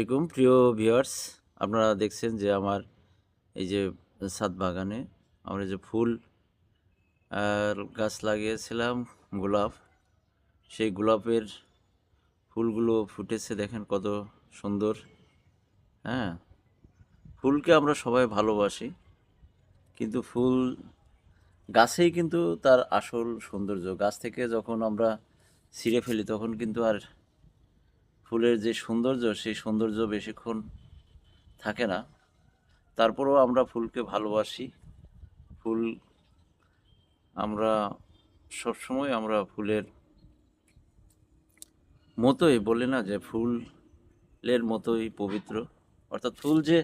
আসসালামাইকুম প্রিয় ভিউয়ার্স, আপনারা দেখছেন যে আমার এই যে ছাদ বাগানে আমরা যে ফুল গাছ লাগিয়েছিলাম, গোলাপ। সেই গোলাপের ফুলগুলো ফুটেছে, দেখেন কত সুন্দর। হ্যাঁ, ফুলকে আমরা সবাই ভালোবাসি, কিন্তু ফুল গাছেই কিন্তু তার আসল সৌন্দর্য। গাছ থেকে যখন আমরা ছিঁড়ে ফেলি তখন কিন্তু আর ফুলের যে সৌন্দর্য, সেই সৌন্দর্য বেশিক্ষণ থাকে না। তারপরেও আমরা ফুলকে ভালোবাসি। ফুল আমরা সবসময় আমরা ফুলের মতোই বলি না যে ফুলের মতোই পবিত্র, অর্থাৎ ফুল যে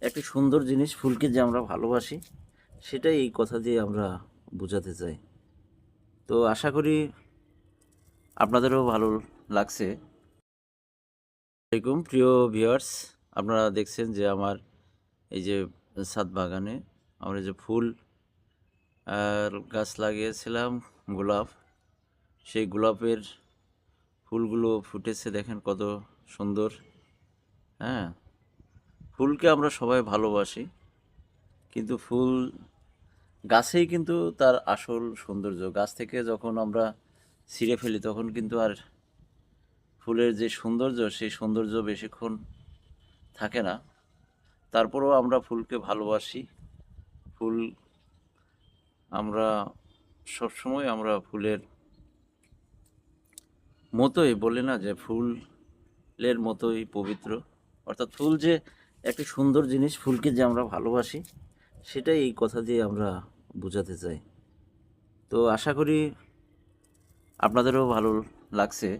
একটি সুন্দর জিনিস, ফুলকে যে আমরা ভালোবাসি, সেটাই এই কথা দিয়ে আমরা বোঝাতে চাই। তো আশা করি আপনাদেরও ভালো লাগছে। আসসালামাইকুম প্রিয় ভিউয়ার্স, আপনারা দেখছেন যে আমার এই যে ছাদ বাগানে আমরা যে ফুল গাছ লাগিয়েছিলাম, গোলাপ। সেই গোলাপের ফুলগুলো ফুটেছে, দেখেন কত সুন্দর। হ্যাঁ, ফুলকে আমরা সবাই ভালোবাসি, কিন্তু ফুল গাছেই কিন্তু তার আসল সৌন্দর্য। গাছ থেকে যখন আমরা ছিঁড়ে ফেলি তখন কিন্তু আর ফুলের যে সৌন্দর্য, সেই সৌন্দর্য বেশিক্ষণ থাকে না। তারপরেও আমরা ফুলকে ভালোবাসি। ফুল আমরা সবসময় আমরা ফুলের মতোই বলি না যে ফুলের মতোই পবিত্র, অর্থাৎ ফুল যে একটি সুন্দর জিনিস, ফুলকে যে আমরা ভালোবাসি, সেটাই এই কথা দিয়ে আমরা বোঝাতে চাই। তো আশা করি আপনাদেরও ভালো লাগছে।